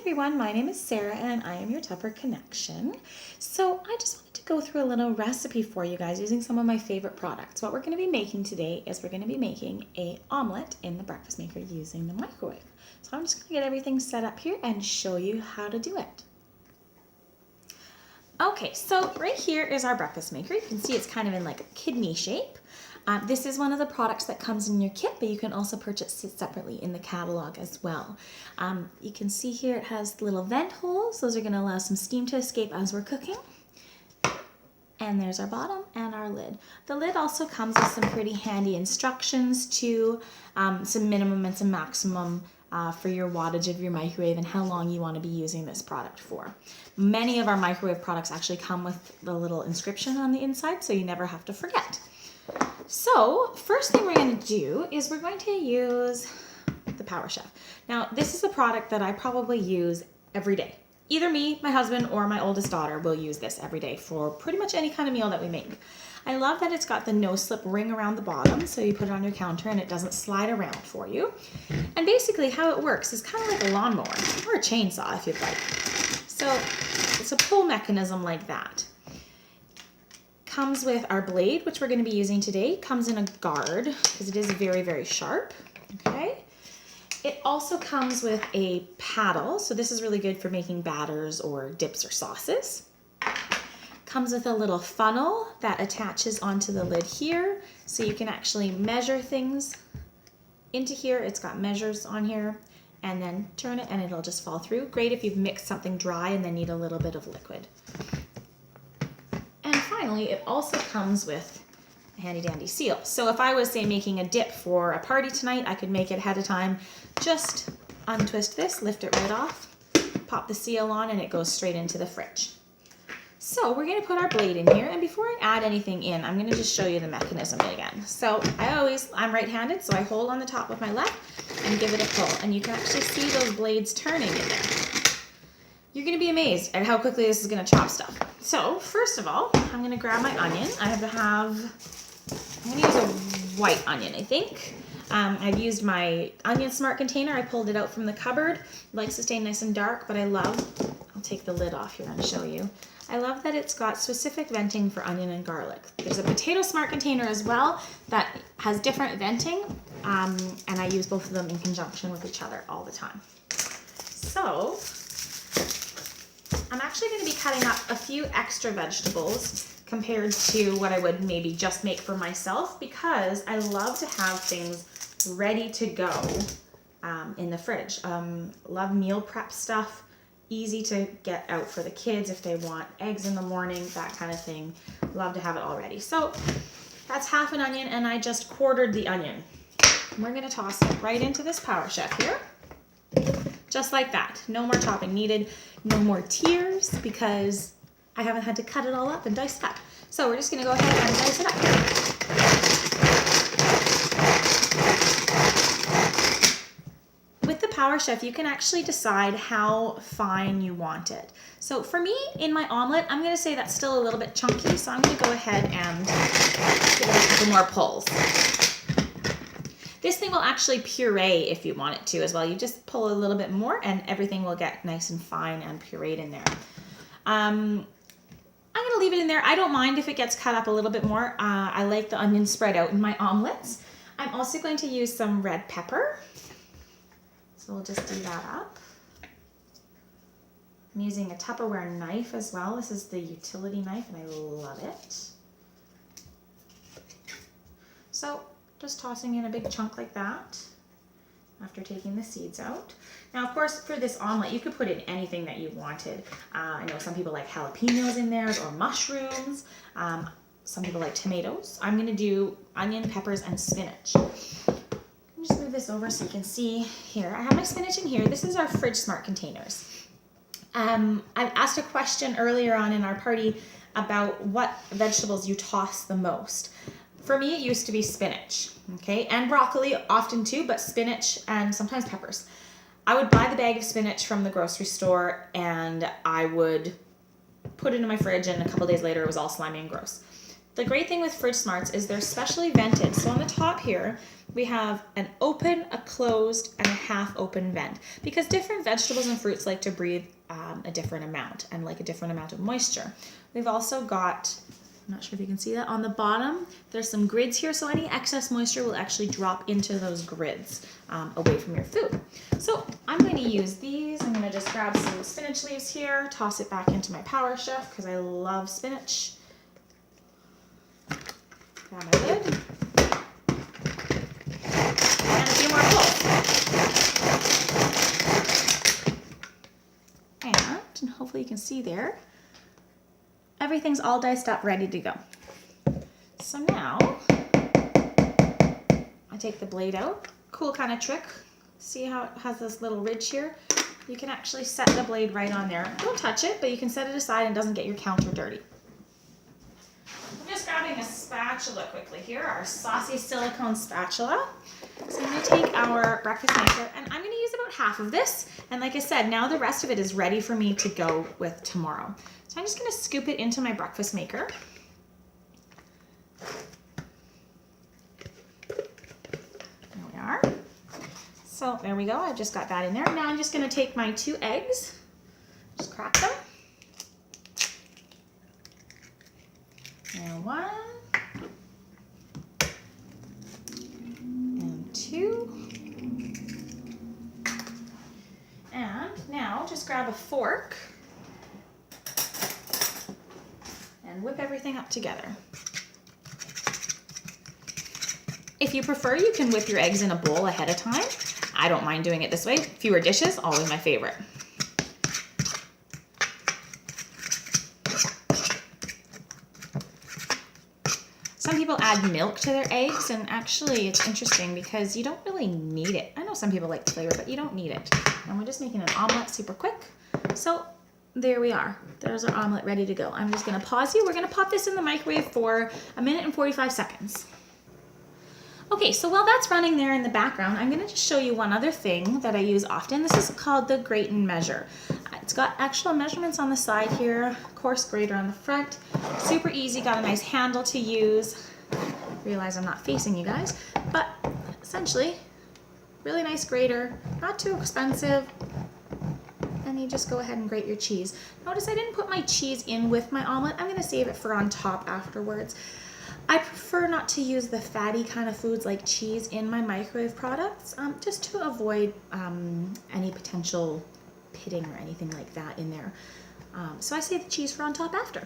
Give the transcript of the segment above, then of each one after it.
everyone, my name is Sarah and I am your Tupper Connection. So I just wanted to go through a little recipe for you guys using some of my favorite products. What we're going to be making today is we're going to be making an omelet in the breakfast maker using the microwave. So I'm just going to get everything set up here and show you how to do it. Okay, so right here is our breakfast maker. You can see it's kind of in like a kidney shape. This is one of the products that comes in your kit, but you can also purchase it separately in the catalog as well. You can see here it has little vent holes. Those are going to allow some steam to escape as we're cooking. And there's our bottom and our lid. The lid also comes with some pretty handy instructions to some minimum and some maximum for your wattage of your microwave and how long you want to be using this product for. Many of our microwave products actually come with the little inscription on the inside, so you never have to forget. So first thing we're going to do is we're going to use the Power Chef. Now this is a product that I probably use every day. Either me, my husband, or my oldest daughter will use this every day for pretty much any kind of meal that we make. I love that it's got the no-slip ring around the bottom, so you put it on your counter and it doesn't slide around for you. And basically how it works is kind of like a lawnmower or a chainsaw if you'd like. So it's a pull mechanism like that. Comes with our blade, which we're going to be using today. Comes in a guard because it is very, very sharp. Okay. It also comes with a paddle, so this is really good for making batters or dips or sauces. Comes with a little funnel that attaches onto the lid here, so you can actually measure things into here. It's got measures on here, and then turn it and it'll just fall through. Great if you've mixed something dry and then need a little bit of liquid. And finally, it also comes with a handy dandy seal. So if I was, say, making a dip for a party tonight, I could make it ahead of time. Just untwist this, lift it right off, pop the seal on, and it goes straight into the fridge. So we're going to put our blade in here, and before I add anything in, I'm going to just show you the mechanism again. So I'm right-handed, so I hold on the top with my left and give it a pull, and you can actually see those blades turning in there. You're going to be amazed at how quickly this is going to chop stuff. So first of all, I'm going to grab my onion. I'm going to use a white onion, I think. I've used my Onion Smart container. I pulled it out from the cupboard. It likes to stay nice and dark, but I'll take the lid off here and show you. I love that it's got specific venting for onion and garlic. There's a Potato Smart container as well that has different venting, and I use both of them in conjunction with each other all the time. So I'm actually going to be cutting up a few extra vegetables compared to what I would maybe just make for myself, because I love to have things ready to go in the fridge. Love meal prep stuff, easy to get out for the kids if they want eggs in the morning, that kind of thing. Love to have it all ready. So that's half an onion, and I just quartered the onion. We're going to toss it right into this Power Chef here. Just like that. No more chopping needed. No more tears because I haven't had to cut it all up and dice it up. So we're just going to go ahead and dice it up. With the Power Chef, you can actually decide how fine you want it. So for me, in my omelet, I'm going to say that's still a little bit chunky, so I'm going to go ahead and give it a couple more pulls. This thing will actually puree if you want it to as well. You just pull a little bit more and everything will get nice and fine and pureed in there. I'm going to leave it in there. I don't mind if it gets cut up a little bit more. I like the onion spread out in my omelets. I'm also going to use some red pepper. So we'll just do that up. I'm using a Tupperware knife as well. This is the utility knife and I love it. So just tossing in a big chunk like that after taking the seeds out. Now, of course, for this omelet, you could put in anything that you wanted. I know some people like jalapenos in theirs or mushrooms. Some people like tomatoes. I'm going to do onion, peppers, and spinach. Just move this over so you can see here. I have my spinach in here. This is our Fridge Smart containers. I've asked a question earlier on in our party about what vegetables you toss the most. For me, it used to be spinach, okay, and broccoli often too, but spinach and sometimes peppers. I would buy the bag of spinach from the grocery store and I would put it in my fridge, and a couple days later it was all slimy and gross. The great thing with Fridge Smarts is they're specially vented. So on the top here, we have an open, a closed, and a half open vent because different vegetables and fruits like to breathe a different amount and like a different amount of moisture. We've also got, I'm not sure if you can see that, on the bottom, there's some grids here. So any excess moisture will actually drop into those grids away from your food. So I'm going to use these. I'm going to just grab some spinach leaves here, toss it back into my Power Chef because I love spinach. Grab my lid. And a few more pulls. And hopefully you can see there, everything's all diced up, ready to go. So now, I take the blade out. Cool kind of trick. See how it has this little ridge here? You can actually set the blade right on there. Don't touch it, but you can set it aside and it doesn't get your counter dirty. I'm just grabbing a spatula quickly here, our saucy silicone spatula. So I'm going to take our breakfast maker and I'm going to use about half of this. And like I said, now the rest of it is ready for me to go with tomorrow. So I'm just going to scoop it into my breakfast maker. There we are. So there we go. I've just got that in there. Now I'm just going to take my 2 eggs, just crack them. And 1. And 2. And now just grab a fork and whip everything up together. If you prefer, you can whip your eggs in a bowl ahead of time. I don't mind doing it this way. Fewer dishes, always my favorite. Some people add milk to their eggs, and actually it's interesting because you don't really need it. I know some people like flavor, but you don't need it. And we're just making an omelet super quick. So there we are. There's our omelet ready to go. I'm just gonna pause you. We're gonna pop this in the microwave for 1 minute and 45 seconds. Okay, so while that's running there in the background, I'm gonna just show you one other thing that I use often. This is called the grate and measure. It's got actual measurements on the side here, coarse grater on the front. Super easy, got a nice handle to use. Realize I'm not facing you guys, but essentially, really nice grater, not too expensive. And you just go ahead and grate your cheese. Notice I didn't put my cheese in with my omelet. I'm gonna save it for on top afterwards. I prefer not to use the fatty kind of foods like cheese in my microwave products, just to avoid any potential pitting or anything like that in there. So I save the cheese for on top after.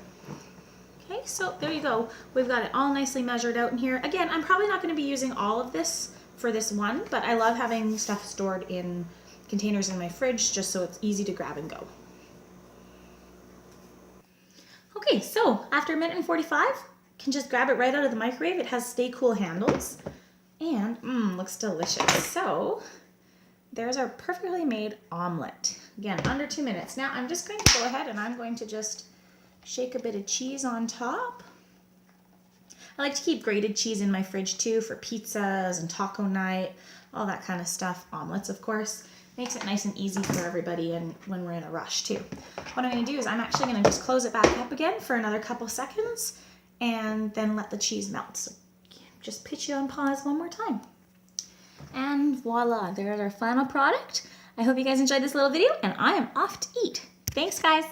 Okay, so there you go. We've got it all nicely measured out in here. Again, I'm probably not going to be using all of this for this one, but I love having stuff stored in containers in my fridge just so it's easy to grab and go. Okay, so after 1 minute and 45, can just grab it right out of the microwave. It has stay cool handles and looks delicious. So there's our perfectly made omelet. Again, under 2 minutes. Now I'm just going to go ahead and I'm going to just shake a bit of cheese on top. I like to keep grated cheese in my fridge too for pizzas and taco night, all that kind of stuff. Omelets, of course. Makes it nice and easy for everybody and when we're in a rush too. What I'm going to do is I'm actually going to just close it back up again for another couple seconds and then let the cheese melt. So just pitch you on pause one more time. And voila, there's our final product. I hope you guys enjoyed this little video and I am off to eat. Thanks guys.